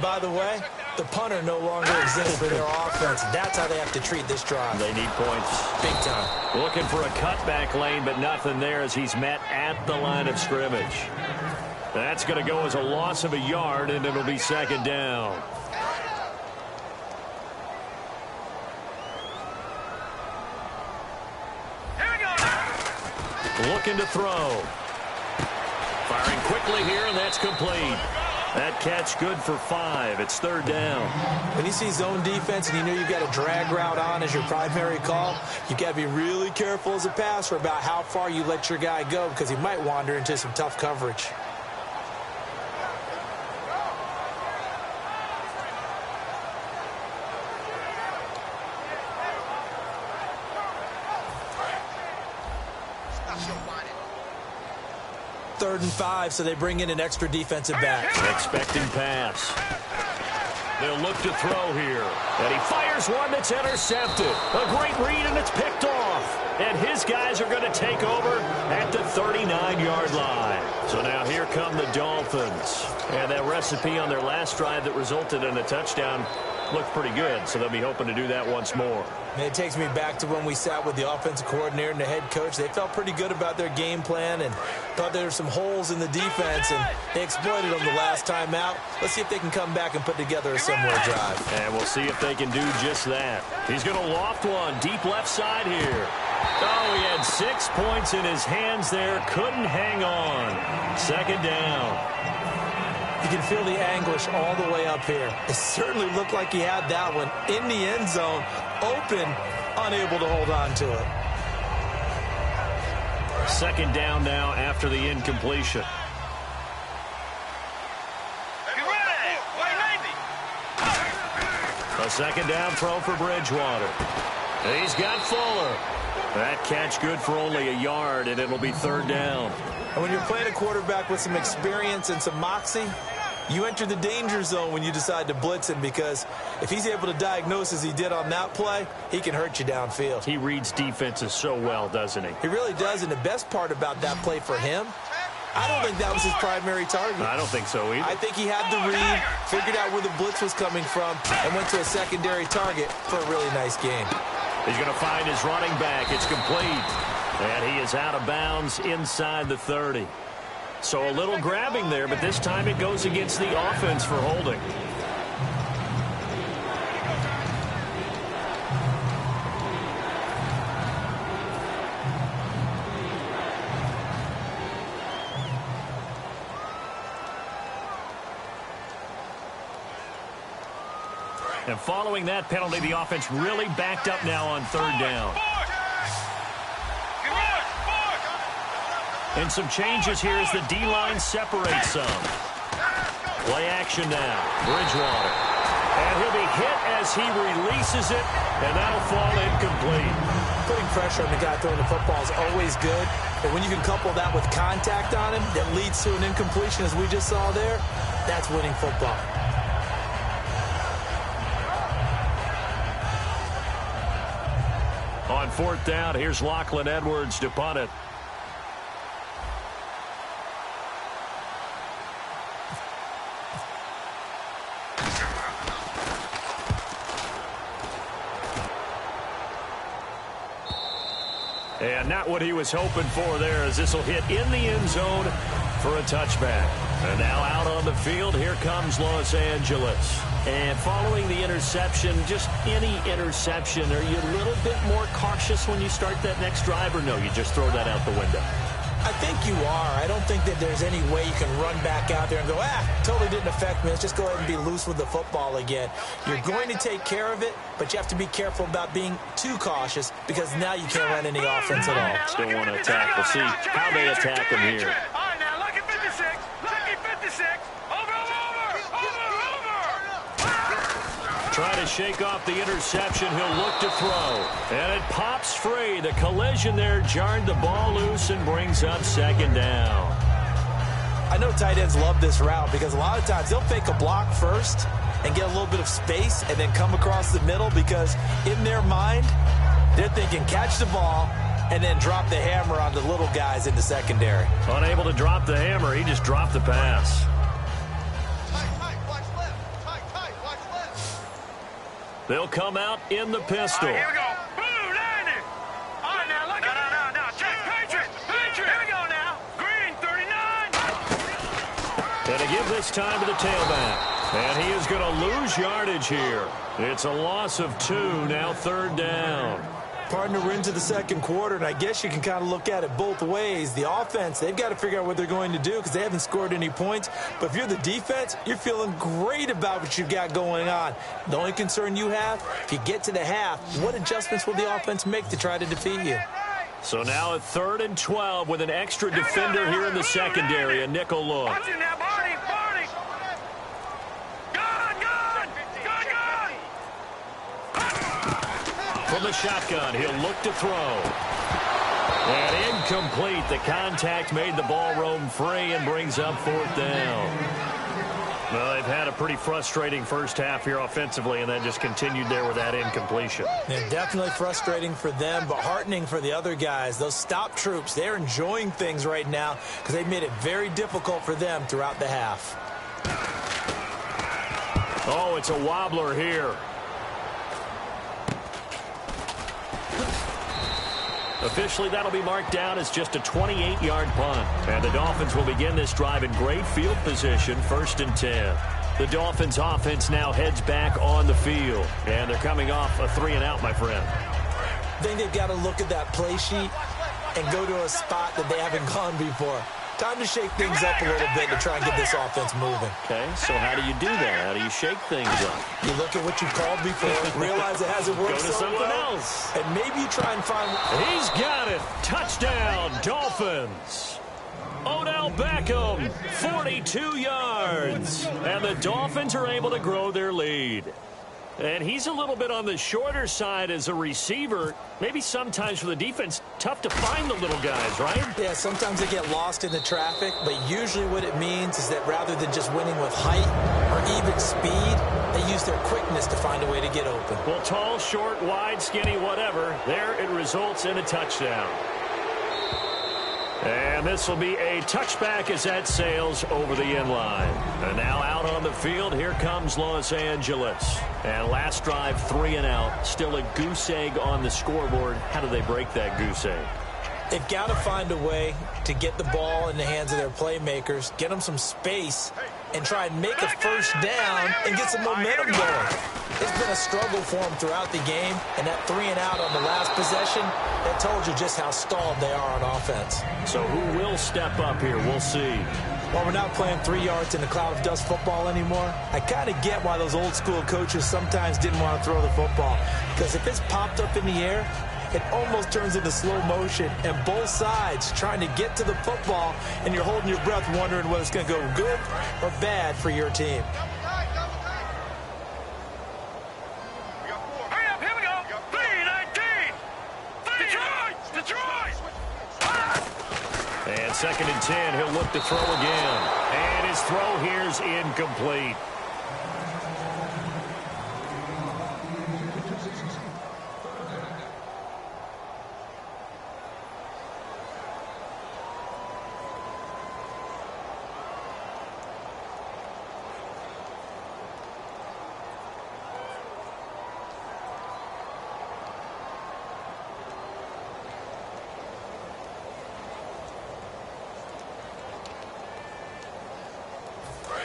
By the way, the punter no longer exists for their offense. That's how they have to treat this drive. They need points. Big time. Looking for a cutback lane, but nothing there as he's met at the line of scrimmage. That's going to go as a loss of a yard, and it'll be second down. Looking to throw. Firing quickly here, and that's complete. That catch good for 5. It's third down. When you see zone defense and you know you've got a drag route on as your primary call, you've got to be really careful as a passer about how far you let your guy go because he might wander into some tough coverage. Third and 5, so they bring in an extra defensive back. Expecting pass. They'll look to throw here. And he fires one that's intercepted. A great read, and it's picked off. And his guys are going to take over at the 39-yard line. So now here come the Dolphins. And that recipe on their last drive that resulted in a touchdown looked pretty good, so they'll be hoping to do that once more. And it takes me back to when we sat with the offensive coordinator and the head coach. They felt pretty good about their game plan and thought there were some holes in the defense, and they exploited them the last time out. Let's see if they can come back and put together a similar drive. And we'll see if they can do just that. He's going to loft one deep left side here. Oh, he had 6 points in his hands there. Couldn't hang on. Second down. You can feel the anguish all the way up here. It certainly looked like he had that one in the end zone, open, unable to hold on to it. Second down now after the incompletion. A second down throw for Bridgewater. He's got Fuller. That catch good for only a yard, and it'll be third down. And when you're playing a quarterback with some experience and some moxie, you enter the danger zone when you decide to blitz him, because if he's able to diagnose as he did on that play, he can hurt you downfield. He reads defenses so well, doesn't he? He really does, and the best part about that play for him, I don't think that was his primary target. I don't think so either. I think he had the read, figured out where the blitz was coming from, and went to a secondary target for a really nice game. He's going to find his running back. It's complete. And he is out of bounds inside the 30. So a little grabbing there, but this time it goes against the offense for holding. And following that penalty, the offense really backed up now on third down. And some changes here as the D-line separates some. Play action now. Bridgewater. And he'll be hit as he releases it, and that'll fall incomplete. Putting pressure on the guy throwing the football is always good, but when you can couple that with contact on him that leads to an incompletion, as we just saw there, that's winning football. On fourth down, here's Lachlan Edwards to punt it. And not what he was hoping for there, as this will hit in the end zone for a touchback. And now out on the field, here comes Los Angeles. And following the interception, just any interception, are you a little bit more cautious when you start that next drive, or no, you just throw that out the window? I think you are. I don't think that there's any way you can run back out there and go, totally didn't affect me. Let's just go ahead and be loose with the football again. You're going to take care of it, but you have to be careful about being too cautious, because now you can't run any offense at all. Still want to attack. We'll see how they attack him here. All right, now look at 56. Look at 56. Over. Try to shake off the interception. He'll look to throw. And it pops free. The collision there jarred the ball loose and brings up second down. I know tight ends love this route, because a lot of times they'll fake a block first and get a little bit of space and then come across the middle, because in their mind, they're thinking catch the ball and then drop the hammer on the little guys in the secondary. Unable to drop the hammer, he just dropped the pass. They'll come out in the pistol. All right, here we go. Blue, 90. All right, now look at No. Check. Patriot. Here we go now. Green, 39. And to give this time to the tailback. And he is going to lose yardage here. It's a loss of 2, now 3rd down. Partner, we're into the second quarter, and I guess you can kind of look at it both ways. The offense, they've got to figure out what they're going to do because they haven't scored any points. But if you're the defense, you're feeling great about what you've got going on. The only concern you have, if you get to the half, what adjustments will the offense make to try to defeat you? So now at 3rd and 12 with an extra defender here in the secondary, a nickel look. Watch it now, Barney. From the shotgun, he'll look to throw. And incomplete. The contact made the ball roam free and brings up 4th down. Well, they've had a pretty frustrating first half here offensively, and then just continued there with that incompletion. They're definitely frustrating for them, but heartening for the other guys. Those stop troops, they're enjoying things right now because they've made it very difficult for them throughout the half. Oh, it's a wobbler here. Officially, that'll be marked down as just a 28-yard punt. And the Dolphins will begin this drive in great field position, 1st and 10. The Dolphins offense now heads back on the field. And they're coming off a 3-and-out, my friend. I think they've got to look at that play sheet and go to a spot that they haven't gone before. Time to shake things up a little bit to try and get this offense moving. Okay, so how do you do that? How do you shake things up? You look at what you called before, realize it hasn't worked Go to so something well, else. and maybe you try and find... He's got it. Touchdown, Dolphins. Odell Beckham, 42 yards. And the Dolphins are able to grow their lead. And he's a little bit on the shorter side as a receiver. Maybe sometimes for the defense, tough to find the little guys, right? Yeah, sometimes they get lost in the traffic, but usually what it means is that rather than just winning with height or even speed, they use their quickness to find a way to get open. Well, tall, short, wide, skinny, whatever, there it results in a touchdown. And this will be a touchback as that sails over the inline. And now out on the field, here comes Los Angeles. And last drive, 3-and-out. Still a goose egg on the scoreboard. How do they break that goose egg? They've got to find a way to get the ball in the hands of their playmakers, get them some space, and try and make a first down and get some momentum going. It's been a struggle for them throughout the game, and that 3-and-out on the last possession, that told you just how stalled they are on offense. So who will step up here? We'll see. While we're not playing 3 yards in a cloud of dust football anymore, I kind of get why those old school coaches sometimes didn't want to throw the football. Because if it's popped up in the air, it almost turns into slow motion, and both sides trying to get to the football, and you're holding your breath wondering whether it's going to go good or bad for your team. Hurry up, here we go. 3-19. Detroit. And 2nd and 10, he'll look to throw again. And his throw here's incomplete.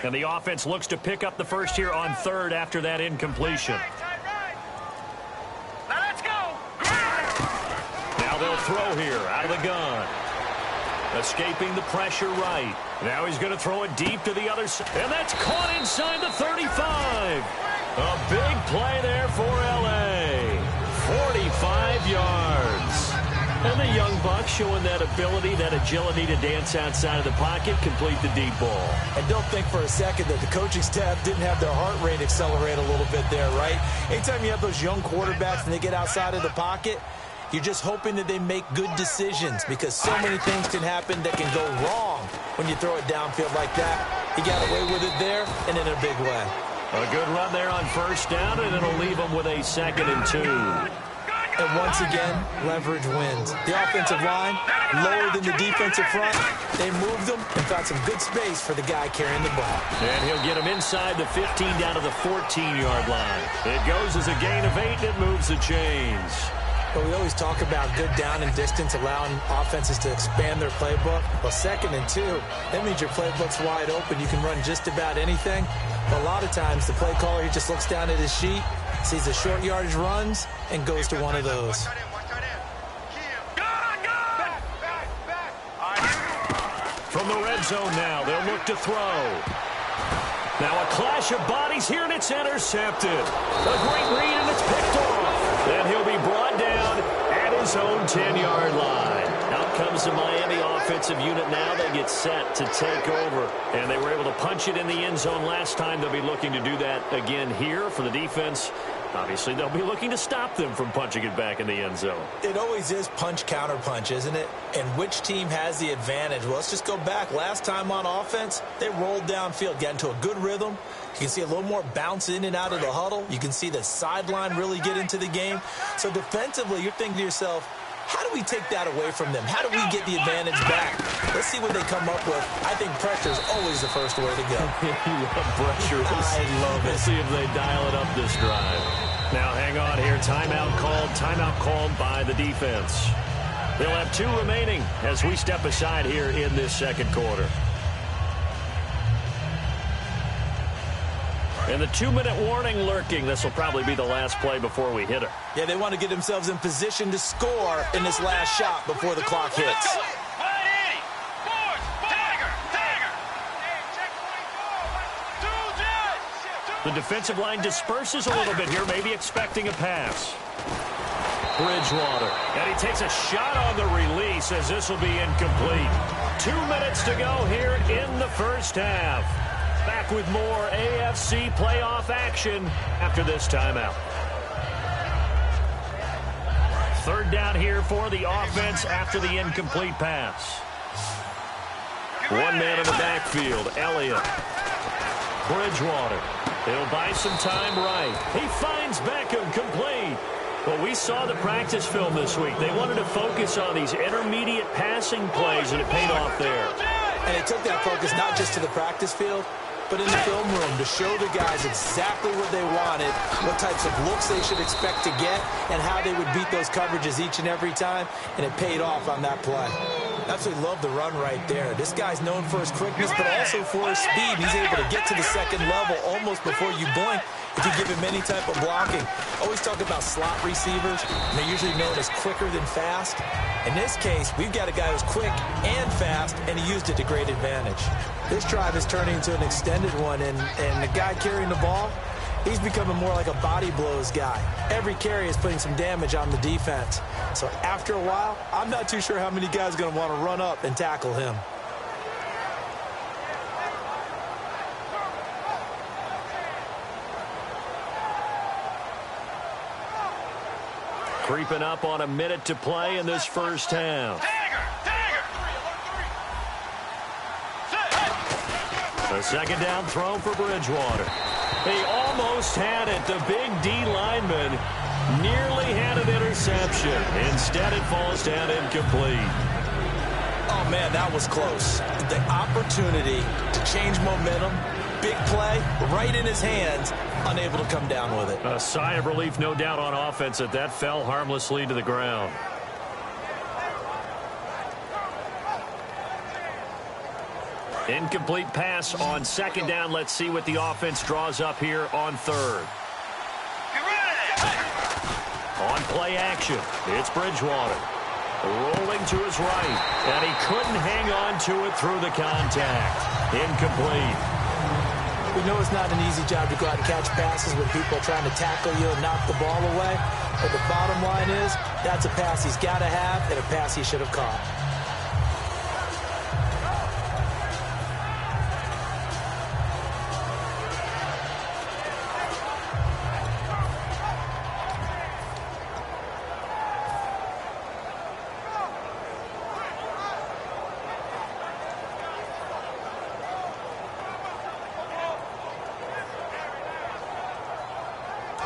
And the offense looks to pick up the first here on 3rd after that incompletion. Now let's go. Now they'll throw here out of the gun. Escaping the pressure right. Now he's going to throw it deep to the other side. And that's caught inside the 35. A big play there for L.A. 45 yards. And the young buck showing that ability, that agility to dance outside of the pocket, complete the deep ball. And don't think for a second that the coaching staff didn't have their heart rate accelerate a little bit there, right? Anytime you have those young quarterbacks and they get outside of the pocket, you're just hoping that they make good decisions because so many things can happen that can go wrong when you throw it downfield like that. He got away with it there and in a big way. A good run there on 1st down, and it'll leave them with a 2nd and 2. And once again, leverage wins. The offensive line, lower than the defensive front. They moved them and found some good space for the guy carrying the ball. And he'll get him inside the 15 down to the 14-yard line. It goes as a gain of 8, and it moves the chains. But we always talk about good down and distance, allowing offenses to expand their playbook. Well, 2nd and 2, that means your playbook's wide open. You can run just about anything. But a lot of times, the play caller, he just looks down at his sheet, sees the short yardage runs, and goes to one of those. From the red zone now, they'll look to throw. Now a clash of bodies here, and it's intercepted. A great read, and it's picked off. Then he'll be brought down at his own 10-yard line. Out comes the Miami offensive unit now. They get set to take over, and they were able to punch it in the end zone last time. They'll be looking to do that again here for the defense. Obviously, they'll be looking to stop them from punching it back in the end zone. It always is punch-counter-punch, isn't it? And which team has the advantage? Well, let's just go back. Last time on offense, they rolled downfield, got into a good rhythm. You can see a little more bounce in and out of the huddle. You can see the sideline really get into the game. So defensively, you're thinking to yourself, how do we take that away from them? How do we get the advantage back? Let's see what they come up with. I think pressure is always the first way to go. You love pressure. I love it. We'll see if they dial it up this drive. Now hang on here. Timeout called by the defense. They'll have 2 remaining as we step aside here in this second quarter. And the 2-minute warning lurking. This will probably be the last play before we hit her. Yeah, they want to get themselves in position to score in this last shot before the clock hits. The defensive line disperses a little bit here, maybe expecting a pass. Bridgewater, and he takes a shot on the release as this will be incomplete. 2 minutes to go here in the first half. Back with more AFC playoff action after this timeout. 3rd down here for the offense after the incomplete pass. 1 man in the backfield, Elliott. Bridgewater. He'll buy some time right. He finds Beckham complete. Well, we saw the practice film this week. They wanted to focus on these intermediate passing plays, and it paid off there. And it took that focus not just to the practice field, but in the film room to show the guys exactly what they wanted, what types of looks they should expect to get, and how they would beat those coverages each and every time, and it paid off on that play. Absolutely love the run right there. This guy's known for his quickness, but also for his speed. He's able to get to the second level almost before you blink if you give him any type of blocking. Always talk about slot receivers, and they're usually known as quicker than fast. In this case, we've got a guy who's quick and fast, and he used it to great advantage. This drive is turning into an extended one, and the guy carrying the ball, he's becoming more like a body blows guy. Every carry is putting some damage on the defense. So after a while, I'm not too sure how many guys are going to want to run up and tackle him. Creeping up on a minute to play in this first half. A 2nd down throw for Bridgewater. He almost had it. The big D lineman nearly had an interception. Instead, it falls down incomplete. Oh, man, that was close. The opportunity to change momentum, big play, right in his hands, unable to come down with it. A sigh of relief, no doubt, on offense that fell harmlessly to the ground. Incomplete pass on 2nd down. Let's see what the offense draws up here on 3rd. On play action, it's Bridgewater. Rolling to his right, and he couldn't hang on to it through the contact. Incomplete. We know it's not an easy job to go out and catch passes when people are trying to tackle you and knock the ball away. But the bottom line is, that's a pass he's got to have and a pass he should have caught.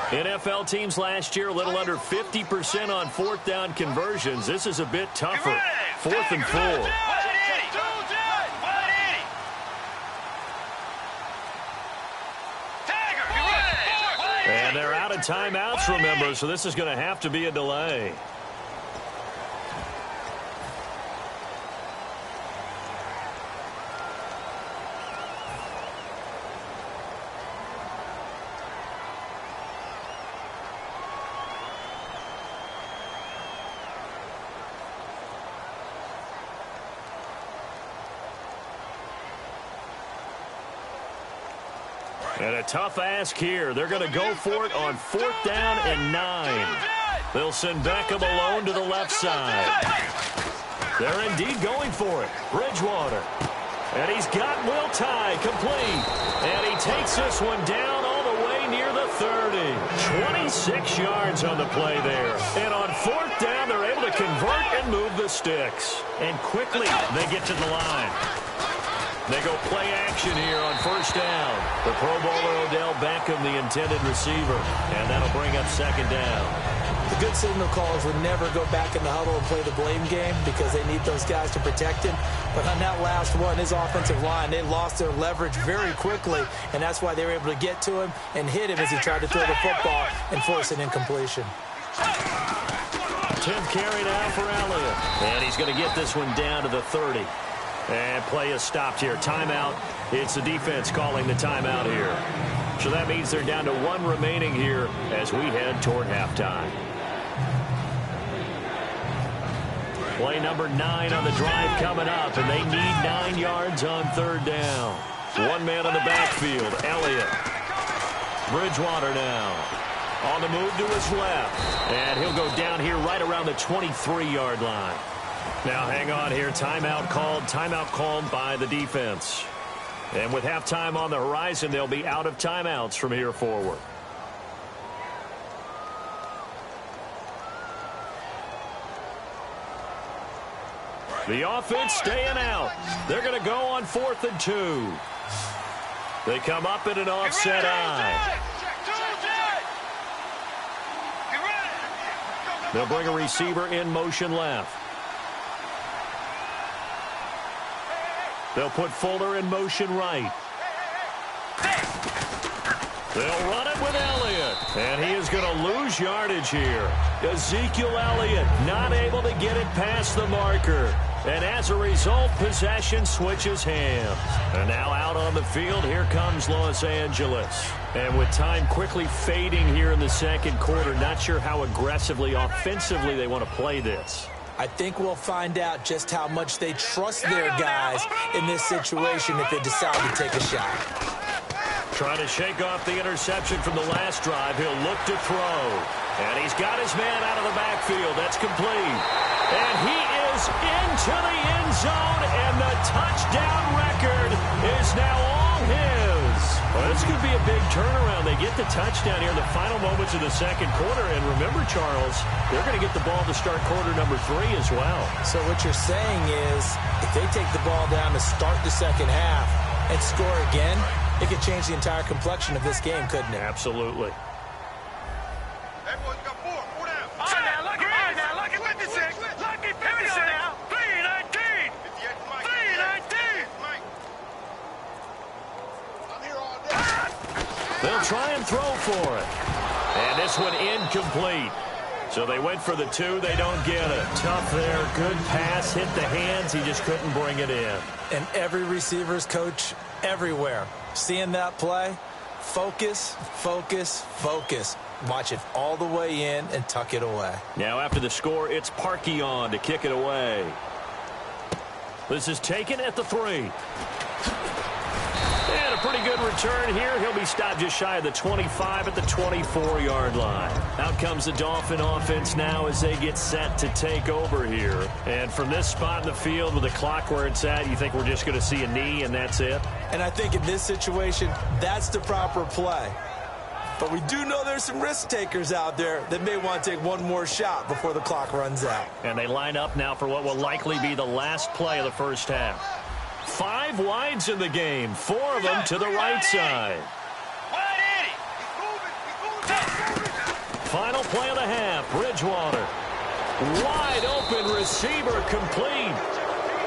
NFL teams last year a little under 50% on fourth down conversions. This is a bit tougher. 4th and 4. And they're out of timeouts, remember, so this is going to have to be a delay. And a tough ask here. They're going to go for it on 4th down and 9. They'll send Beckham alone to the left side. They're indeed going for it. Bridgewater. And he's got Will Tye complete. And he takes this one down all the way near the 30. 26 yards on the play there. And on 4th down, they're able to convert and move the sticks. And quickly, they get to the line. They go play action here on 1st down. The Pro Bowler Odell Beckham, the intended receiver. And that'll bring up 2nd down. The good signal callers would never go back in the huddle and play the blame game because they need those guys to protect him. But on that last one, his offensive line, they lost their leverage very quickly, and that's why they were able to get to him and hit him as he tried to throw the football and force an incompletion. 10th carry now for Elliott. And he's going to get this one down to the 30. And play is stopped here. Timeout. It's the defense calling the timeout here. So that means they're down to 1 remaining here as we head toward halftime. Play number 9 on the drive coming up, and they need 9 yards on 3rd down. 1 man on the backfield, Elliott. Bridgewater now. On the move to his left. And he'll go down here right around the 23-yard line. Now hang on here. Timeout called by the defense. And with halftime on the horizon, they'll be out of timeouts from here forward. The offense staying out. They're going to go on 4th and 2. They come up in an offset eye. They'll bring a receiver in motion left. They'll put Fuller in motion right. They'll run it with Elliott. And he is going to lose yardage here. Ezekiel Elliott not able to get it past the marker. And as a result, possession switches hands. And now out on the field, here comes Los Angeles. And with time quickly fading here in the 2nd quarter, not sure how aggressively, offensively they want to play this. I think we'll find out just how much they trust their guys in this situation if they decide to take a shot. Trying to shake off the interception from the last drive. He'll look to throw. And he's got his man out of the backfield. That's complete. And he is into the end zone, and the touchdown record is now all his. Well, this could be a big turnaround. They get the touchdown here in the final moments of the 2nd quarter. And remember, Charles, they're going to get the ball to start quarter number 3 as well. So what you're saying is if they take the ball down to start the 2nd half and score again, it could change the entire complexion of this game, couldn't it? Absolutely. They'll try and throw for it. And this one incomplete. So they went for the 2. They don't get it. Tough there. Good pass. Hit the hands. He just couldn't bring it in. And every receiver's coach everywhere. Seeing that play, focus, focus, focus. Watch it all the way in and tuck it away. Now after the score, it's Parkey on to kick it away. This is taken at the 3. And a pretty good return here. He'll be stopped just shy of the 25 at the 24-yard line. Out comes the Dolphin offense now as they get set to take over here. And from this spot in the field with the clock where it's at, you think we're just going to see a knee and that's it? And I think in this situation, that's the proper play. But we do know there's some risk takers out there that may want to take one more shot before the clock runs out. And they line up now for what will likely be the last play of the first half. 5 wides in the game, 4 of them to the right side. Final play of the half. Bridgewater. Wide open receiver complete.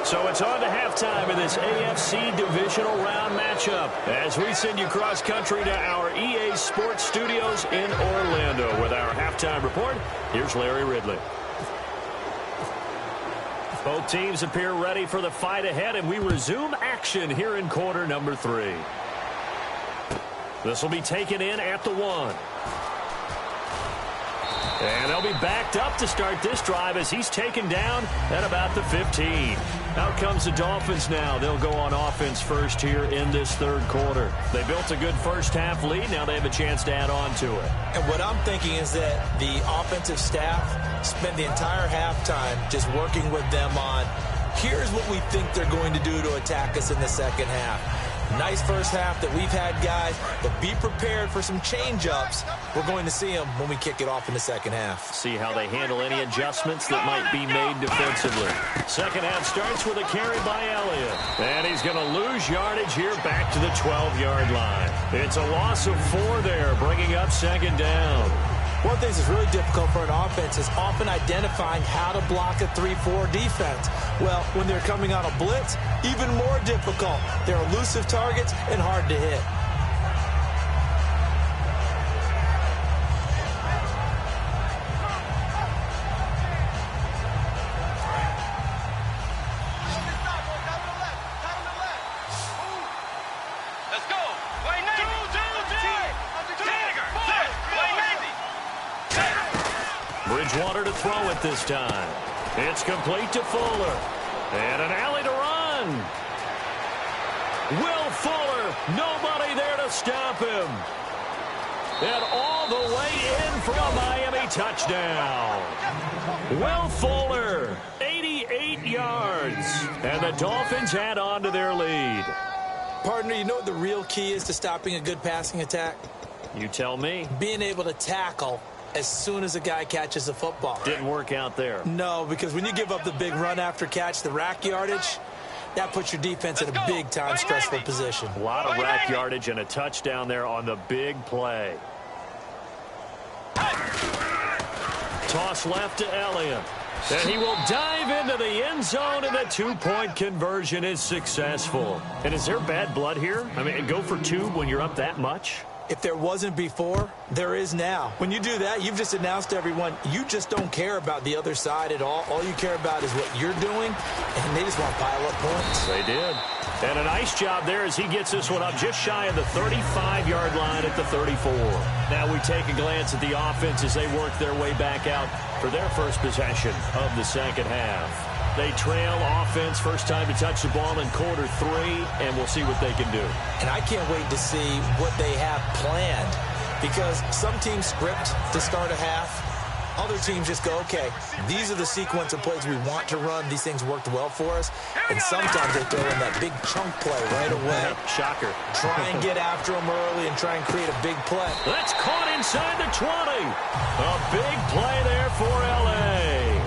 So it's on to halftime in this AFC divisional round matchup as we send you cross-country to our EA Sports Studios in Orlando with our halftime report. Here's Larry Ridley. Both teams appear ready for the fight ahead, and we resume action here in quarter number 3. This will be taken in at the 1. And they'll be backed up to start this drive as he's taken down at about the 15. Out comes the Dolphins now. They'll go on offense first here in this third quarter. They built a good first half lead. Now they have a chance to add on to it. And what I'm thinking is that the offensive staff spent the entire halftime just working with them on, here's what we think they're going to do to attack us in the second half. Nice first half that we've had, guys, but be prepared for some change-ups. We're going to see them when we kick it off in the second half. See how they handle any adjustments that might be made defensively. Second half starts with a carry by Elliott. And he's going to lose yardage here back to the 12-yard line. It's a loss of 4 there, bringing up second down. One of the things that's really difficult for an offense is often identifying how to block a 3-4 defense. Well, when they're coming on a blitz, even more difficult. They're elusive targets and hard to hit. Let's go. Wait, Bridgewater to throw it this time. It's complete to Fuller. And an alley to run. Will Fuller, nobody there to stop him. And all the way in for a Miami touchdown. Will Fuller, 88 yards. And the Dolphins add on to their lead. Partner, you know what the real key is to stopping a good passing attack? You tell me. Being able to tackle as soon as a guy catches the football. Didn't work out there. No, because when you give up the big run after catch, the rack yardage, that puts your defense in a big-time stressful position. A lot of rack yardage and a touchdown there on the big play. Toss left to Elliott. And he will dive into the end zone, and the two-point conversion is successful. And is there bad blood here? I mean, go for 2 when you're up that much? If there wasn't before, there is now. When you do that, you've just announced to everyone, you just don't care about the other side at all. All you care about is what you're doing, and they just want to pile up points. They did. And a nice job there as he gets this one up just shy of the 35-yard line at the 34. Now we take a glance at the offense as they work their way back out for their first possession of the second half. They trail offense, first time to touch the ball in quarter 3, and we'll see what they can do. And I can't wait to see what they have planned, because some teams script to start a half. Other teams just go, okay, these are the sequence of plays we want to run. These things worked well for us. And sometimes they throw in that big chunk play right away. Shocker. Try and get after them early and try and create a big play. That's caught inside the 20. A big play there for L.A.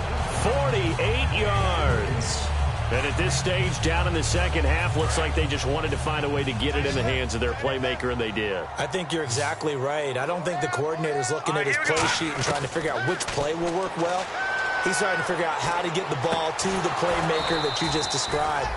48 yards. And at this stage, down in the second half, looks like they just wanted to find a way to get it in the hands of their playmaker, and they did. I think you're exactly right. I don't think the coordinator's looking at his play sheet and trying to figure out which play will work well. He's trying to figure out how to get the ball to the playmaker that you just described.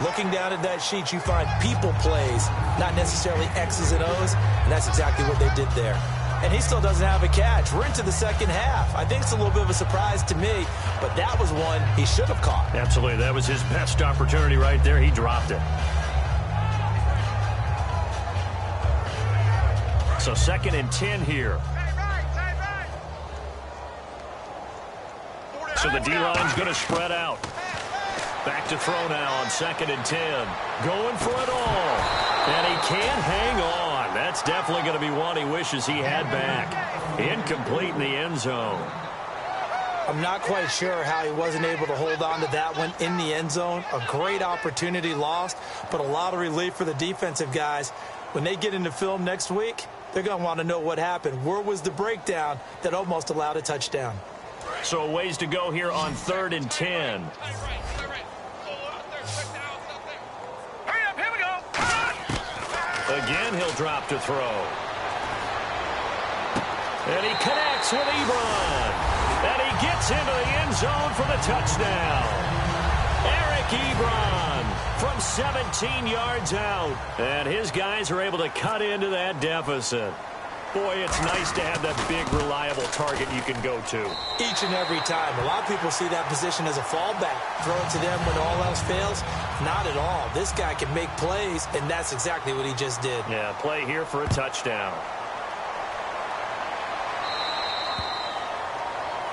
Looking down at that sheet, you find people plays, not necessarily X's and O's, and that's exactly what they did there. And he still doesn't have a catch. We're into the second half. I think it's a little bit of a surprise to me, but that was one he should have caught. Absolutely. That was his best opportunity right there. He dropped it. So 2nd and 10 here. So the D-line's going to spread out. Back to throw now on 2nd and 10. Going for it all. And he can't hang on. That's definitely going to be one he wishes he had back. Incomplete in the end zone. I'm not quite sure how he wasn't able to hold on to that one in the end zone. A great opportunity lost, but a lot of relief for the defensive guys. When they get into film next week, they're going to want to know what happened. Where was the breakdown that almost allowed a touchdown? So a ways to go here on 3rd and 10. Again, he'll drop to throw. And he connects with Ebron. And he gets into the end zone for the touchdown. Eric Ebron from 17 yards out. And his guys are able to cut into that deficit. Boy, it's nice to have that big, reliable target you can go to. Each and every time. A lot of people see that position as a fallback. Throw it to them when all else fails. Not at all. This guy can make plays, and that's exactly what he just did. Yeah, play here for a touchdown.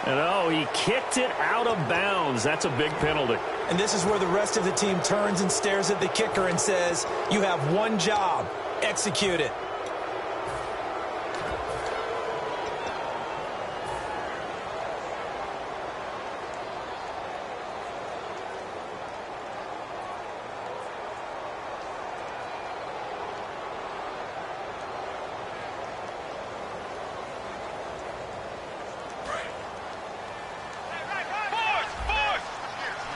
And, oh, he kicked it out of bounds. That's a big penalty. And this is where the rest of the team turns and stares at the kicker and says, you have one job. Execute it.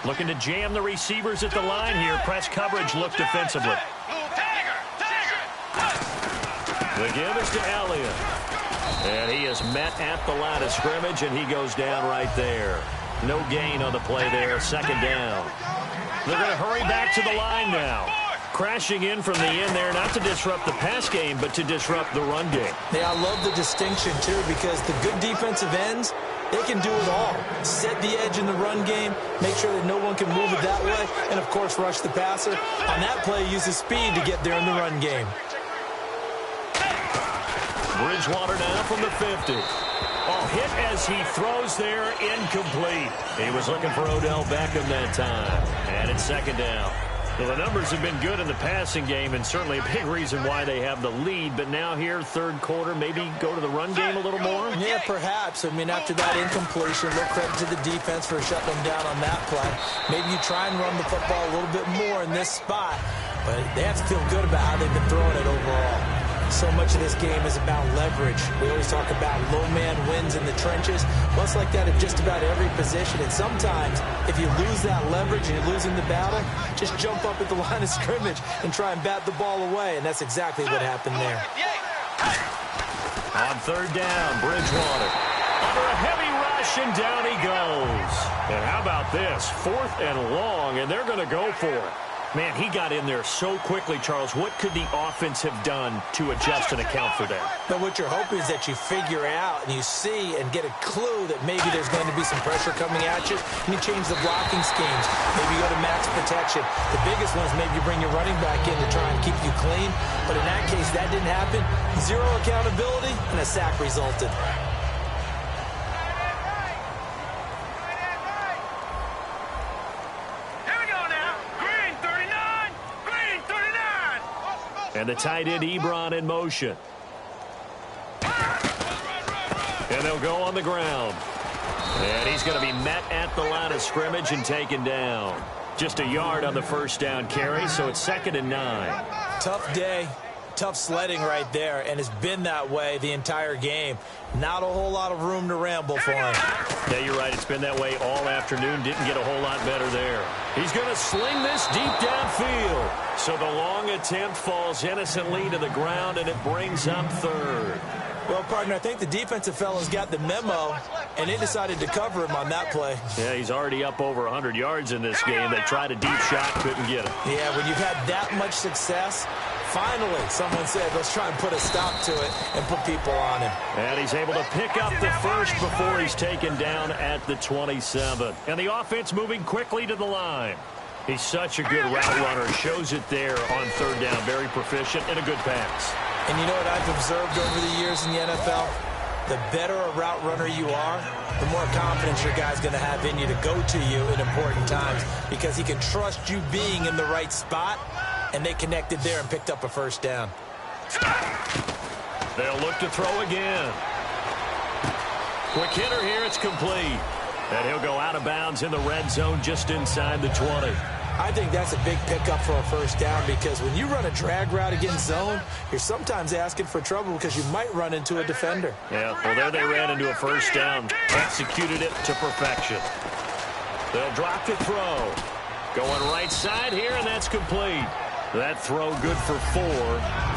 Looking to jam the receivers at the line here. Press coverage look defensively. The give is to Elliott. And he is met at the line of scrimmage, and he goes down right there. No gain on the play there. Second down. They're going to hurry back to the line now. Crashing in from the end there, not to disrupt the pass game, but to disrupt the run game. Yeah, I love the distinction, too, because the good defensive ends, they can do it all. Set the edge in the run game, make sure that no one can move it that way, and, of course, rush the passer. On that play, use his speed to get there in the run game. Bridgewater now from the 50. Oh, hit as he throws there, incomplete. He was looking for Odell Beckham that time. And it's second down. Well, the numbers have been good in the passing game, and certainly a big reason why they have the lead. But now here, third quarter, maybe go to the run game a little more? Yeah, perhaps. I mean, after that incompletion, a little credit to the defense for shutting them down on that play. Maybe you try and run the football a little bit more in this spot. But they have to feel good about how they've been throwing it overall. So much of this game is about leverage. We always talk about low man wins in the trenches. Well, it's like that at just about every position. And sometimes, if you lose that leverage and you're losing the battle, just jump up at the line of scrimmage and try and bat the ball away. And that's exactly what happened there. On third down, Bridgewater. Under a heavy rush, and down he goes. And how about this? 4th and long, and they're going to go for it. Man, he got in there so quickly, Charles. What could the offense have done to adjust and account for that? But what you're hoping is that you figure out and you see and get a clue that maybe there's going to be some pressure coming at you, and you change the blocking schemes. Maybe you go to max protection. The biggest one is maybe you bring your running back in to try and keep you clean. But in that case, that didn't happen. Zero accountability, and a sack resulted. And the tight end, Ebron, in motion. And they'll go on the ground. And he's going to be met at the line of scrimmage and taken down. Just a yard on the first down carry, so it's 2nd and 9. Tough day. Tough sledding right there, and it's been that way the entire game. Not a whole lot of room to ramble for him. Yeah, you're right. It's been that way all afternoon. Didn't get a whole lot better there. He's going to sling this deep downfield. So the long attempt falls innocently to the ground, and it brings up third. Well, partner, I think the defensive fellows got the memo, and they decided to cover him on that play. Yeah, he's already up over 100 yards in this game. They tried a deep shot, couldn't get it. Yeah, when you've had that much success, finally, someone said, let's try and put a stop to it and put people on him. And he's able to pick up the first before he's taken down at the 27. And the offense moving quickly to the line. He's such a good route runner. Shows it there on third down. Very proficient and a good pass. And you know what I've observed over the years in the NFL? The better a route runner you are, the more confidence your guy's going to have in you to go to you in important times, because he can trust you being in the right spot, and they connected there and picked up a first down. They'll look to throw again. Quick hitter here, it's complete. And he'll go out of bounds in the red zone just inside the 20. I think that's a big pickup for a first down, because when you run a drag route against zone, you're sometimes asking for trouble because you might run into a defender. Yeah, well, there they ran into a first down. Executed it to perfection. They'll drop to throw. Going right side here, and that's complete. That throw good for 4.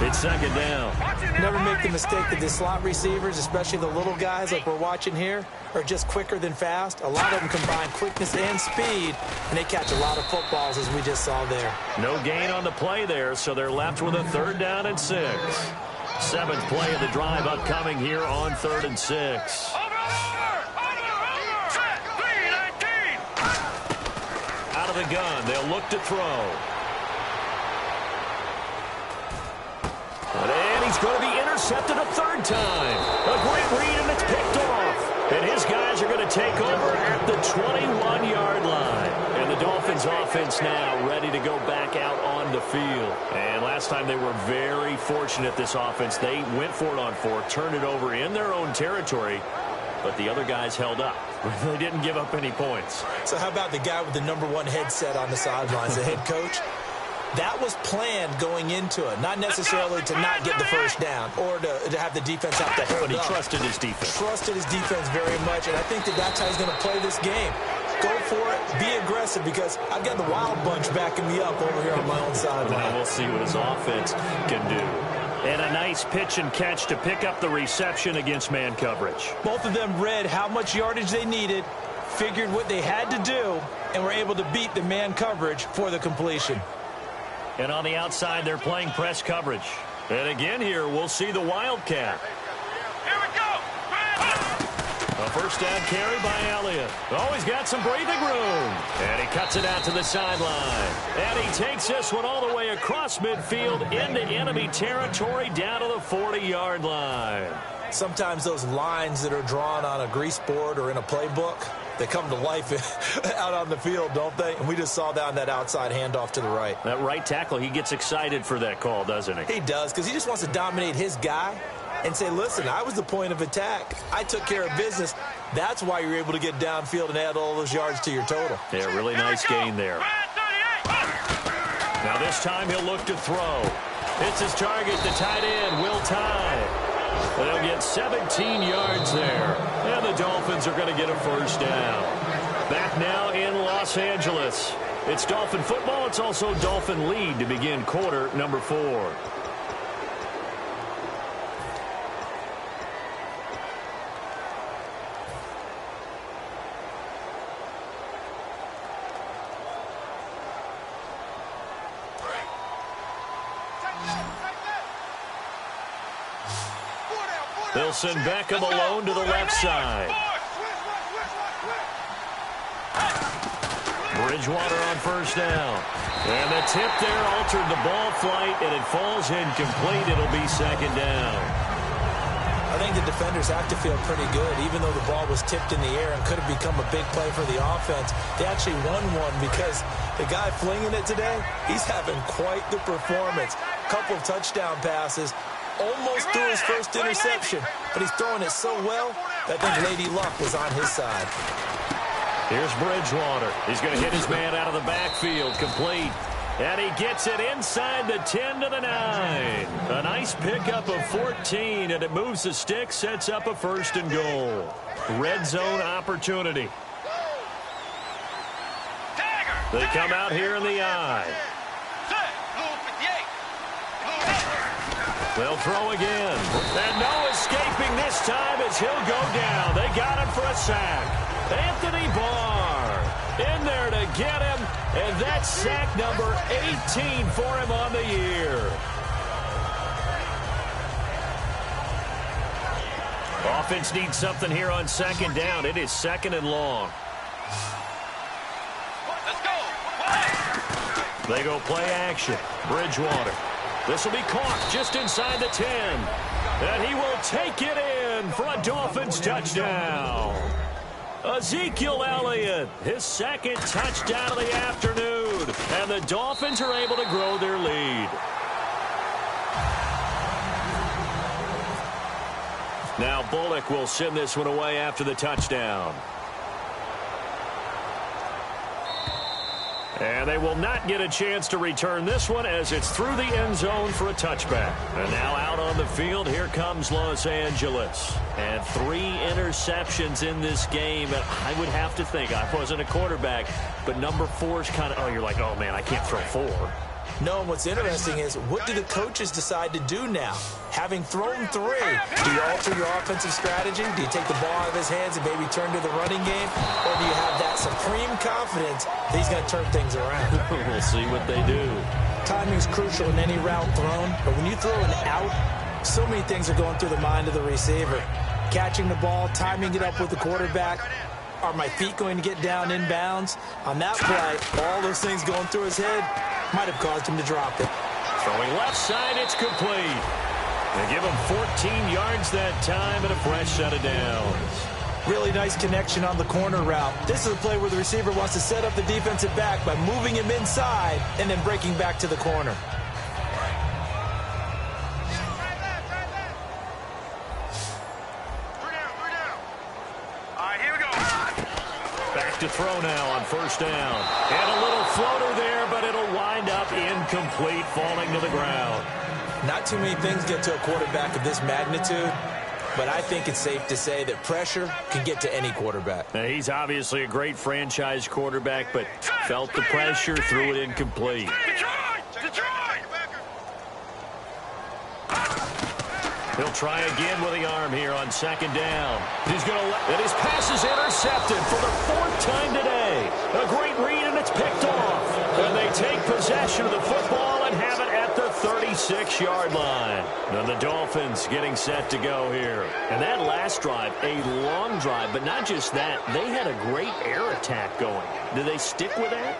It's second down. Never make the mistake that the slot receivers, especially the little guys like we're watching here, are just quicker than fast. A lot of them combine quickness and speed, and they catch a lot of footballs, as we just saw there. No gain on the play there, so they're left with a 3rd down and 6. 7th play of the drive upcoming here on 3rd and 6. Out of the gun, they'll look to throw. And he's going to be intercepted a 3rd time. A great read, and it's picked off. And his guys are going to take over at the 21-yard line. And the Dolphins offense now ready to go back out on the field. And last time they were very fortunate, this offense. They went for it on 4, turned it over in their own territory, but the other guys held up. They didn't give up any points. So how about the guy with the #1 headset on the sidelines, the head coach? That was planned going into it, not necessarily to not get the 1st down or to have the defense have to hold up. But he trusted his defense. Trusted his defense very much, and I think that's how he's going to play this game. Go for it, be aggressive, because I've got the Wild Bunch backing me up over here on my own sideline. Now we'll see what his offense can do. And a nice pitch and catch to pick up the reception against man coverage. Both of them read how much yardage they needed, figured what they had to do, and were able to beat the man coverage for the completion. And on the outside, they're playing press coverage. And again here, we'll see the Wildcat. Here we go. A 1st down carry by Elliott. Oh, he's got some breathing room. And he cuts it out to the sideline. And he takes this one all the way across midfield into enemy territory down to the 40-yard line. Sometimes those lines that are drawn on a grease board or in a playbook, they come to life out on the field, don't they? And we just saw that on that outside handoff to the right. That right tackle, he gets excited for that call, doesn't he? He does, because he just wants to dominate his guy and say, listen, I was the point of attack. I took care of business. That's why you're able to get downfield and add all those yards to your total. Yeah, really nice gain there. Now this time he'll look to throw. Hits his target, the tight end, Will Tye. They'll get 17 yards there. And the Dolphins are going to get a 1st down. Back now in Los Angeles. It's Dolphin football. It's also Dolphin lead to begin quarter number 4. They'll send Beckham alone to the left side. Bridgewater on 1st down. And the tip there altered the ball flight, and it falls incomplete. It'll be 2nd down. I think the defenders have to feel pretty good, even though the ball was tipped in the air and could have become a big play for the offense. They actually won one because the guy flinging it today, he's having quite the performance. Couple of touchdown passes. Almost threw his 1st interception, but he's throwing it so well that I think Lady Luck was on his side. Here's Bridgewater. He's going to hit his man out of the backfield, complete. And he gets it inside the 10 to the 9. A nice pickup of 14, and it moves the stick, sets up a 1st and goal. Red zone opportunity. They come out here in the I. They'll throw again. And no escaping this time as he'll go down. They got him for a sack. Anthony Barr in there to get him. And that's sack number 18 for him on the year. Offense needs something here on 2nd down. It is 2nd and long. Let's go. They go play action. Bridgewater. This will be caught just inside the 10. And he will take it in for a Dolphins touchdown. Ezekiel Elliott, his 2nd touchdown of the afternoon. And the Dolphins are able to grow their lead. Now Bullock will send this one away after the touchdown. And they will not get a chance to return this one as it's through the end zone for a touchback. And now out on the field, here comes Los Angeles. And 3 interceptions in this game. And I would have to think, I wasn't a quarterback, but number 4 is kind of, oh, you're like, oh, man, I can't throw 4. No, what's interesting is, what do the coaches decide to do now? Having thrown 3, do you alter your offensive strategy? Do you take the ball out of his hands and maybe turn to the running game? Or do you have that supreme confidence that he's going to turn things around? We'll see what they do. Timing is crucial in any route thrown, but when you throw an out, so many things are going through the mind of the receiver. Catching the ball, timing it up with the quarterback. Are my feet going to get down inbounds? On that play, all those things going through his head might have caused him to drop it. Throwing left side, it's complete. They give him 14 yards that time and a fresh set of downs. Really nice connection on the corner route. This is a play where the receiver wants to set up the defensive back by moving him inside and then breaking back to the corner. To throw now on first down. And a little floater there, but it'll wind up incomplete, falling to the ground. Not too many things get to a quarterback of this magnitude, but I think it's safe to say that pressure can get to any quarterback. Now, he's obviously a great franchise quarterback, but felt the pressure, threw it incomplete. He'll try again with the arm here on second down. He's going to let his pass is intercepted for the 4th time today. A great read, and it's picked off. And they take possession of the football and have it at the 36-yard line. And the Dolphins getting set to go here. And that last drive, a long drive, but not just that. They had a great air attack going. Do they stick with that?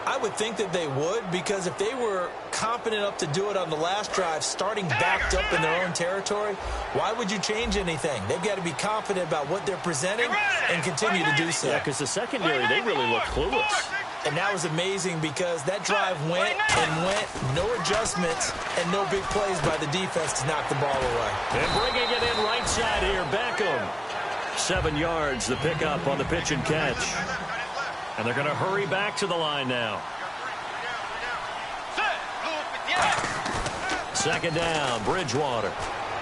I would think that they would, because if they were confident enough to do it on the last drive, starting backed up in their own territory, why would you change anything? They've got to be confident about what they're presenting and continue to do so. Yeah, because the secondary, they really look clueless. And that was amazing because that drive went and went, no adjustments and no big plays by the defense to knock the ball away. And bringing it in right side here, Beckham. 7 yards, the pickup on the pitch and catch. And they're going to hurry back to the line now. Second down, Bridgewater.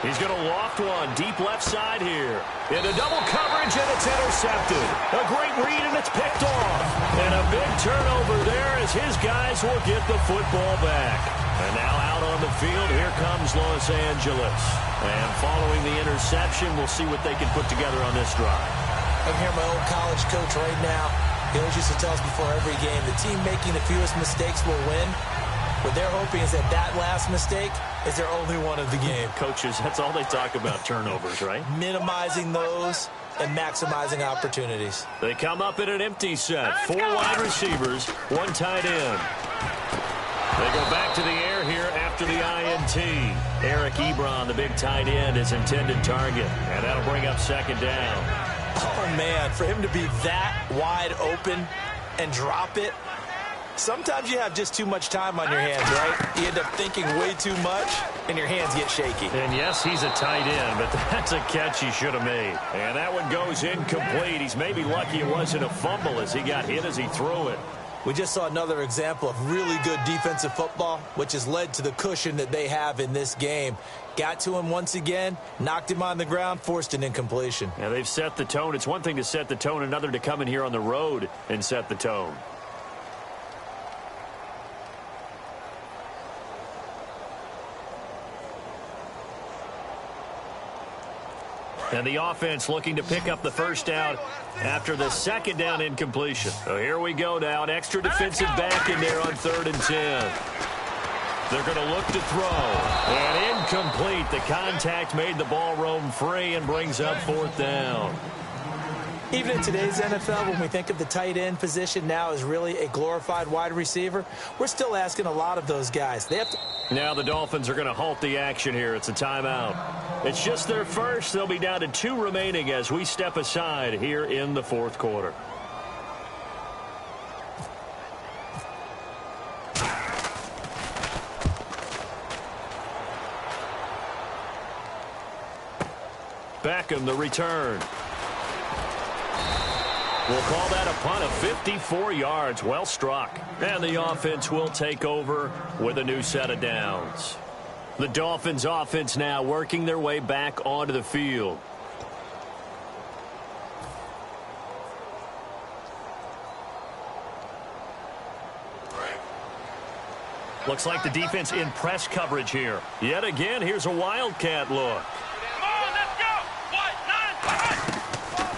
He's going to loft one deep left side here. Into double coverage, and it's intercepted. A great read, and it's picked off. And a big turnover there as his guys will get the football back. And now out on the field, here comes Los Angeles. And following the interception, we'll see what they can put together on this drive. I'm here, my old college coach right now. He always used to tell us before every game, the team making the fewest mistakes will win. What they're hoping is that that last mistake is their only one of the game. Coaches, that's all they talk about, turnovers, right? Minimizing those and maximizing opportunities. They come up in an empty set. 4 wide receivers, 1 tight end. They go back to the air here after the INT. Eric Ebron, the big tight end, is intended target. And that'll bring up second down. Oh, man, for him to be that wide open and drop it, sometimes you have just too much time on your hands, right? You end up thinking way too much, and your hands get shaky. And, yes, he's a tight end, but that's a catch he should have made. And that one goes incomplete. He's maybe lucky it wasn't a fumble as he got hit as he threw it. We just saw another example of really good defensive football, which has led to the cushion that they have in this game. Got to him once again, knocked him on the ground, forced an incompletion. Yeah, they've set the tone. It's one thing to set the tone, another to come in here on the road and set the tone. And the offense looking to pick up the first down after the second down incompletion. So here we go now. An extra defensive back in there on 3rd and 10. They're going to look to throw. And incomplete. The contact made the ball roam free and brings up 4th down. Even in today's NFL, when we think of the tight end position now as really a glorified wide receiver, we're still asking a lot of those guys. They have to... Now the Dolphins are going to halt the action here. It's a timeout. It's just their first. They'll be down to 2 remaining as we step aside here in the 4th quarter. Beckham, the return. We'll call that a punt of 54 yards. Well struck. And the offense will take over with a new set of downs. The Dolphins offense now working their way back onto the field. Looks like the defense in press coverage here. Yet again, here's a Wildcat look. Come on, let's go. What? Nine.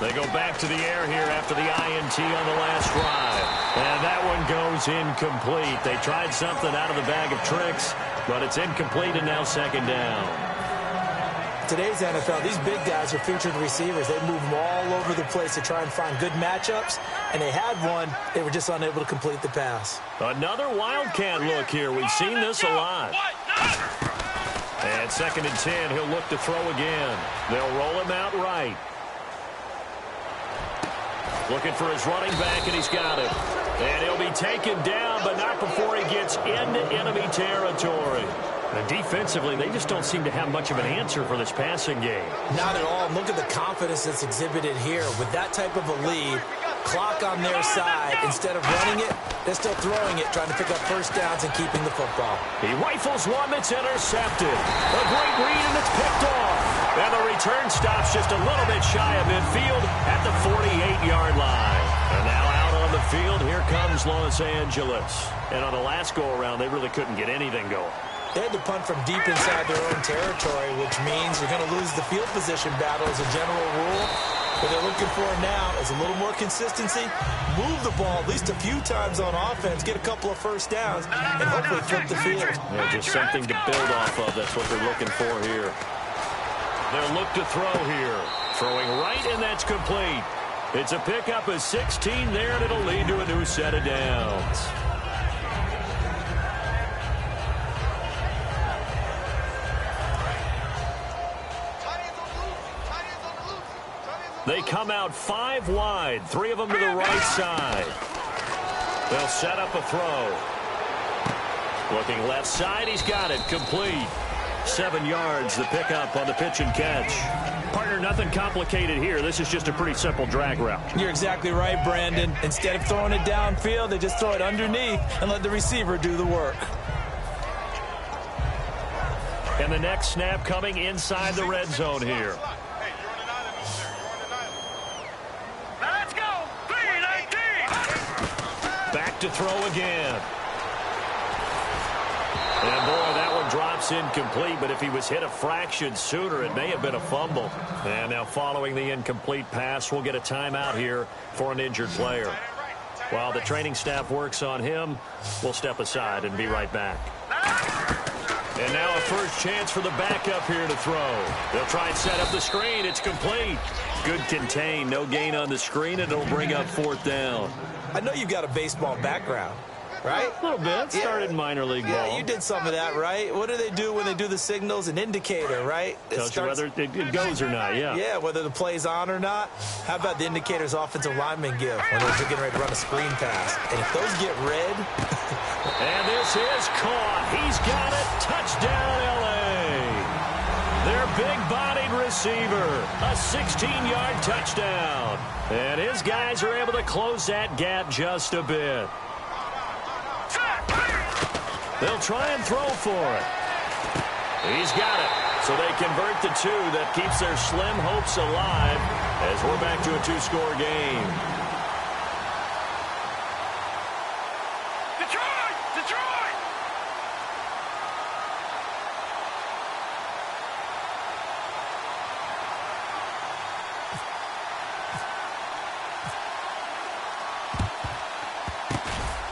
They go back to the air here after the INT on the last drive. And that one goes incomplete. They tried something out of the bag of tricks, but it's incomplete and now second down. Today's NFL, these big guys are featured receivers. They move them all over the place to try and find good matchups, and they had one. They were just unable to complete the pass. Another Wildcat look here. We've seen this a lot. And second and 10, he'll look to throw again. They'll roll him out right. Looking for his running back, and he's got him. And he'll be taken down, but not before he gets into enemy territory. And defensively, they just don't seem to have much of an answer for this passing game. Not at all. Look at the confidence that's exhibited here. With that type of a lead, clock on their side, instead of running it, they're still throwing it, trying to pick up first downs and keeping the football. He rifles one that's intercepted. A great read, and it's picked off. And the return stops just a little bit shy of midfield at the 48-yard line. And now out on the field, here comes Los Angeles. And on the last go-around, they really couldn't get anything going. They had to punt from deep inside their own territory, which means you're going to lose the field position battle as a general rule. What they're looking for now is a little more consistency, move the ball at least a few times on offense, get a couple of first downs, and hopefully flip the field. Yeah, just something to build off of. That's what they're looking for here. They'll look to throw here. Throwing right, and that's complete. It's a pickup of 16 there, and it'll lead to a new set of downs. They come out 5 wide, 3 of them to the right side. They'll set up a throw. Looking left side, he's got it, complete. 7 yards, the pickup on the pitch and catch. Partner, nothing complicated here. This is just a pretty simple drag route. You're exactly right, Brandon. Instead of throwing it downfield, they just throw it underneath and let the receiver do the work. And the next snap coming inside the red zone here. Let's go. 3-19. Back to throw again. And boy, that one drops incomplete, but if he was hit a fraction sooner, it may have been a fumble. And now following the incomplete pass, we'll get a timeout here for an injured player. While the training staff works on him, we'll step aside and be right back. And now a first chance for the backup here to throw. They'll try and set up the screen. It's complete. Good contain. No gain on the screen, and it'll bring up 4th down. I know you've got a baseball background, right? A little bit. Started in minor league ball. Yeah, you did some of that, right? What do they do when they do the signals? An indicator, right? Tells you whether it goes or not, yeah. Yeah, whether the play's on or not. How about the indicators offensive linemen give when they're getting ready to run a screen pass? And if those get red... And this is caught. He's got it. Touchdown, L.A. Their big-bodied receiver. A 16-yard touchdown. And his guys are able to close that gap just a bit. They'll try and throw for it. He's got it. So they convert the 2. That keeps their slim hopes alive as we're back to a 2-score game. Detroit!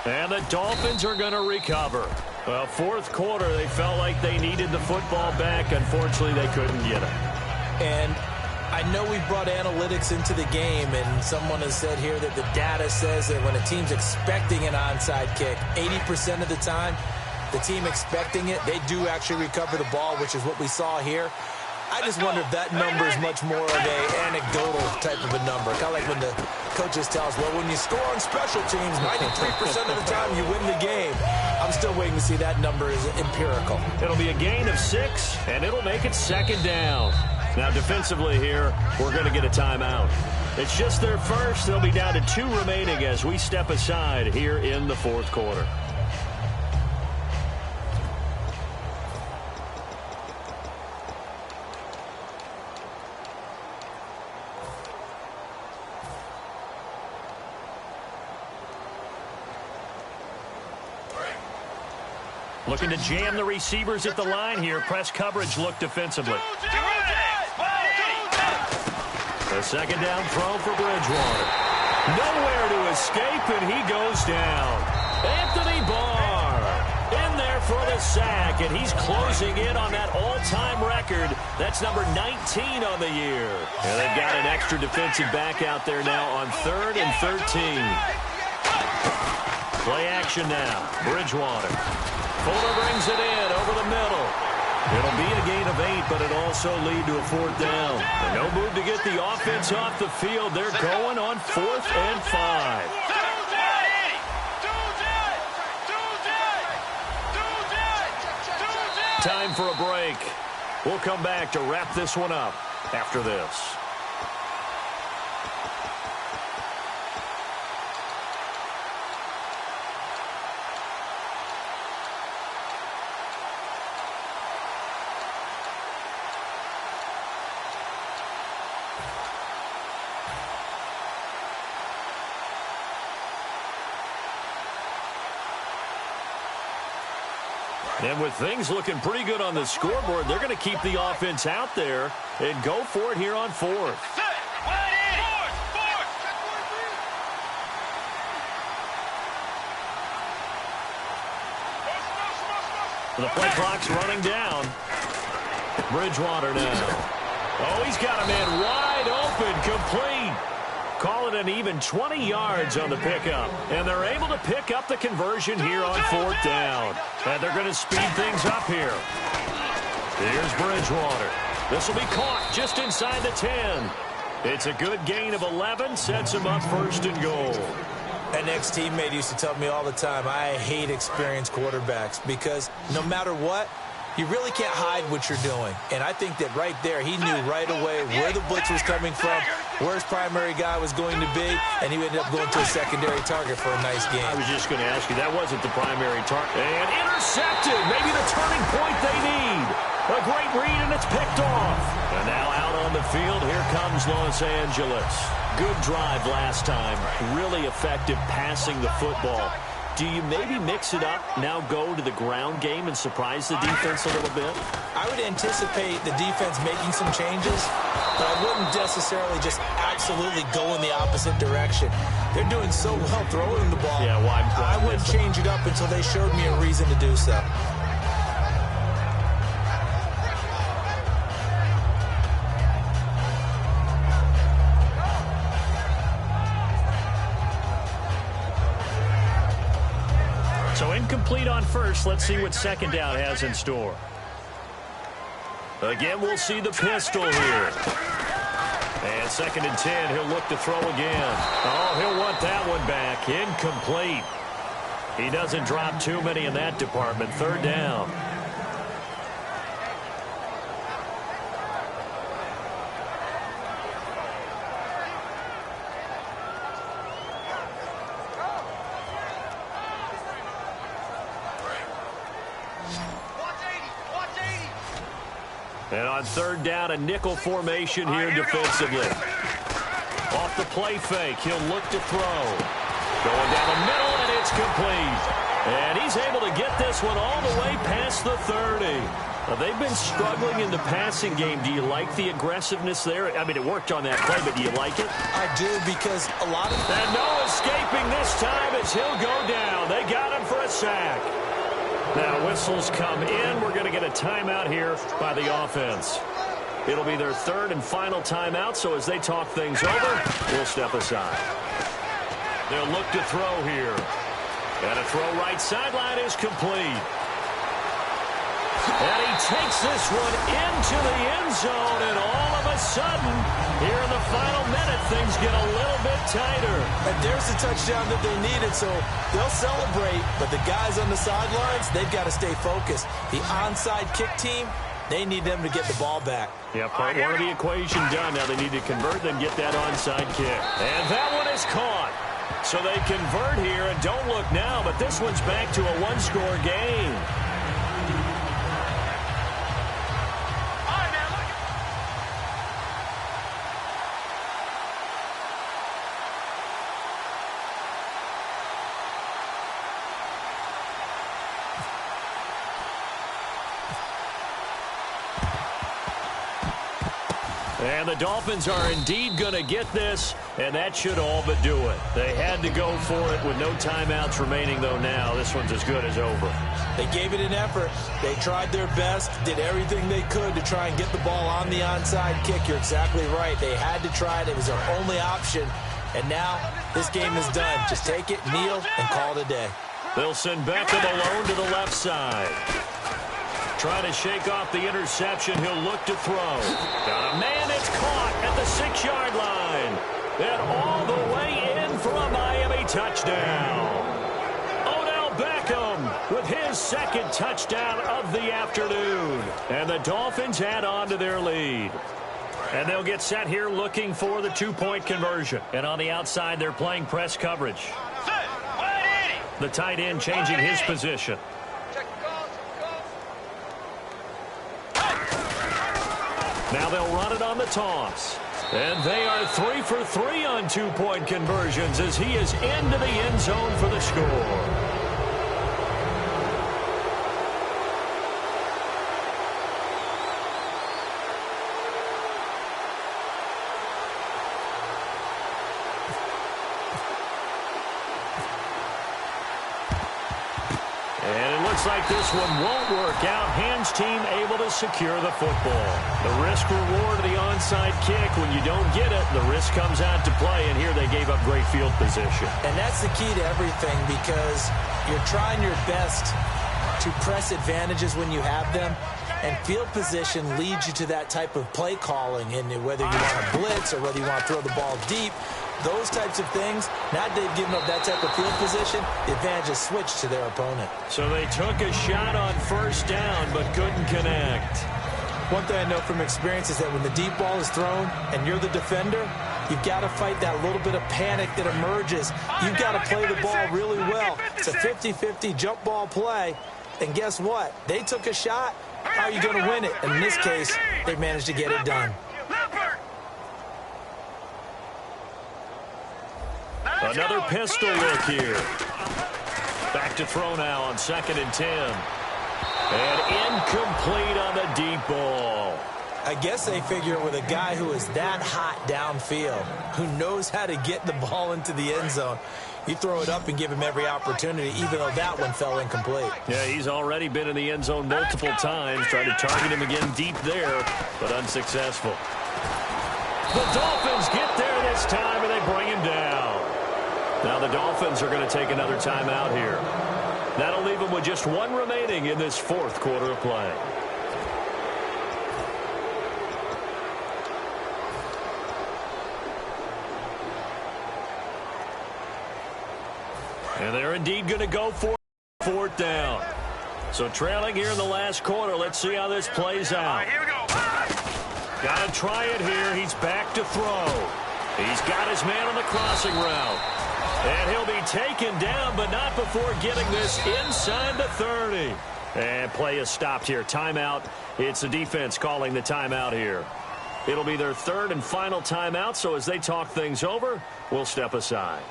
And the Dolphins are going to recover. Well, 4th quarter, they felt like they needed the football back. Unfortunately, they couldn't get it. And I know we've brought analytics into the game, and someone has said here that the data says that when a team's expecting an onside kick, 80% of the time, the team expecting it, they do actually recover the ball, which is what we saw here. I just wonder if that number is much more of a anecdotal type of a number. Kind of like when the coaches tell us, well, when you score on special teams, 93% of the time you win the game. I'm still waiting to see that number is empirical. It'll be a gain of 6, and it'll make it 2nd down. Now, defensively here, we're going to get a timeout. It's just their first. They'll be down to 2 remaining as we step aside here in the 4th quarter. Looking to jam the receivers at the line here. Press coverage look defensively. A second down throw for Bridgewater. Nowhere to escape, and he goes down. Anthony Barr in there for the sack, and he's closing in on that all-time record. That's number 19 on the year. And they've got an extra defensive back out there now on 3rd and 13. Play action now. Bridgewater. Fuller brings it in over the middle. It'll be a gain of 8, but it'll also lead to a 4th down. And no move to get the offense off the field. They're going on 4th and 5. Time for a break. We'll come back to wrap this one up after this. And with things looking pretty good on the scoreboard, they're going to keep the offense out there and go for it here on 4th. The play clock's running down. Bridgewater now. Oh, he's got a man wide open, complete. Call it an even 20 yards on the pickup. And they're able to pick up the conversion here on 4th down. And they're going to speed things up here. Here's Bridgewater. This will be caught just inside the 10. It's a good gain of 11. Sets him up 1st and goal. An ex-teammate used to tell me all the time, I hate experienced quarterbacks because no matter what, you really can't hide what you're doing. And I think that right there, he knew right away where the blitz was coming from, where his primary guy was going to be, and he ended up going to a secondary target for a nice game. I was just going to ask you, that wasn't the primary target. And intercepted, maybe the turning point they need. A great read, and it's picked off. And now out on the field, here comes Los Angeles. Good drive last time. Really effective passing the football. Do you maybe mix it up, now go to the ground game and surprise the defense a little bit? I would anticipate the defense making some changes, but I wouldn't necessarily just absolutely go in the opposite direction. They're doing so well throwing the ball. Yeah, well, I wouldn't change it up until they showed me a reason to do so. So incomplete on 1st. Let's see what 2nd down has in store. Again, we'll see the pistol here. And 2nd and 10, he'll look to throw again. Oh, he'll want that one back. Incomplete. He doesn't drop too many in that department. 3rd down. And on 3rd down, a nickel formation here defensively. Off the play fake, he'll look to throw. Going down the middle, and it's complete. And he's able to get this one all the way past the 30. They've been struggling in the passing game. Do you like the aggressiveness there? I mean, it worked on that play, but do you like it? I do, because a lot of... And no escaping this time as he'll go down. They got him for a sack. Now, whistles come in. We're going to get a timeout here by the offense. It'll be their 3rd and final timeout, so as they talk things over, we'll step aside. They'll look to throw here. And a throw right sideline is complete. And he takes this one into the end zone, and all of a sudden, here in the final minute, things get a little bit tighter. And there's the touchdown that they needed, so they'll celebrate, but the guys on the sidelines, they've got to stay focused. The onside kick team, they need them to get the ball back. Yeah, part one of the equation done. Now they need to convert, then get that onside kick. And that one is caught. So they convert here, and don't look now, but this one's back to a one-score game. And the Dolphins are indeed going to get this, and that should all but do it. They had to go for it with no timeouts remaining, though now this one's as good as over. They gave it an effort. They tried their best, did everything they could to try and get the ball on the onside kick. You're exactly right. They had to try it. It was their only option. And now this game is done. Just take it, kneel, and call it a day. They'll send Beckham alone to the left side. Trying to shake off the interception. He'll look to throw. Got a man. It's caught at the 6-yard line. And all the way in for a Miami touchdown. Odell Beckham with his second touchdown of the afternoon. And the Dolphins add on to their lead. And they'll get set here looking for the 2-point conversion. And on the outside, they're playing press coverage. The tight end changing his position. Now they'll run it on the toss. And they are 3 for 3 on 2-point conversions as he is into the end zone for the score. Like this one won't work out. Hands team able to secure the football. The risk reward of the onside kick. When you don't get it, the risk comes out to play, and here they gave up great field position. And that's the key to everything, because you're trying your best to press advantages when you have them, and field position leads you to that type of play calling, and whether you want to blitz or whether you want to throw the ball deep, those types of things, now they've given up that type of field position, the advantage is switched to their opponent. So they took a shot on first down but couldn't connect. One thing I know from experience is that when the deep ball is thrown and you're the defender, you've got to fight that little bit of panic that emerges. You've got to play the ball really well. It's a 50-50 jump ball play, and guess what? They took a shot. How are you going to win it? And in this case, they managed to get it done. Another pistol look here. Back to throw now on 2nd and 10. And incomplete on the deep ball. I guess they figure with a guy who is that hot downfield, who knows how to get the ball into the end zone, you throw it up and give him every opportunity, even though that one fell incomplete. Yeah, he's already been in the end zone multiple times, trying to target him again deep there, but unsuccessful. The Dolphins get there this time, and they bring him down. Now the Dolphins are going to take another timeout here. That'll leave them with just one remaining in this 4th quarter of play. And they're indeed going to go for 4th down. So trailing here in the last quarter. Let's see how this plays out. Here we go. Got to try it here. He's back to throw. He's got his man on the crossing route. And he'll be taken down, but not before getting this inside the 30. And play is stopped here. Timeout. It's the defense calling the timeout here. It'll be their 3rd and final timeout, so as they talk things over, we'll step aside.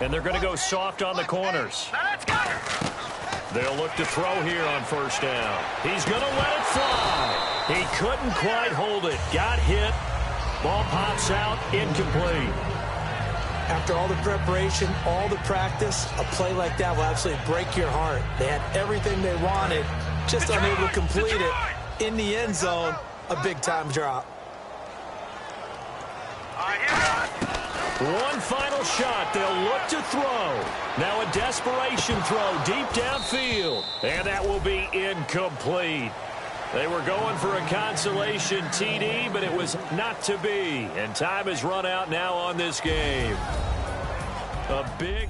And they're going to go soft on the corners. They'll look to throw here on 1st down. He's going to let it fly. He couldn't quite hold it. Got hit. Ball pops out. Incomplete. After all the preparation, all the practice, a play like that will absolutely break your heart. They had everything they wanted, just unable to complete it. In the end zone, a big-time drop. One final shot. They'll look to throw. Now a desperation throw deep downfield. And that will be incomplete. They were going for a consolation TD, but it was not to be. And time has run out now on this game. A big...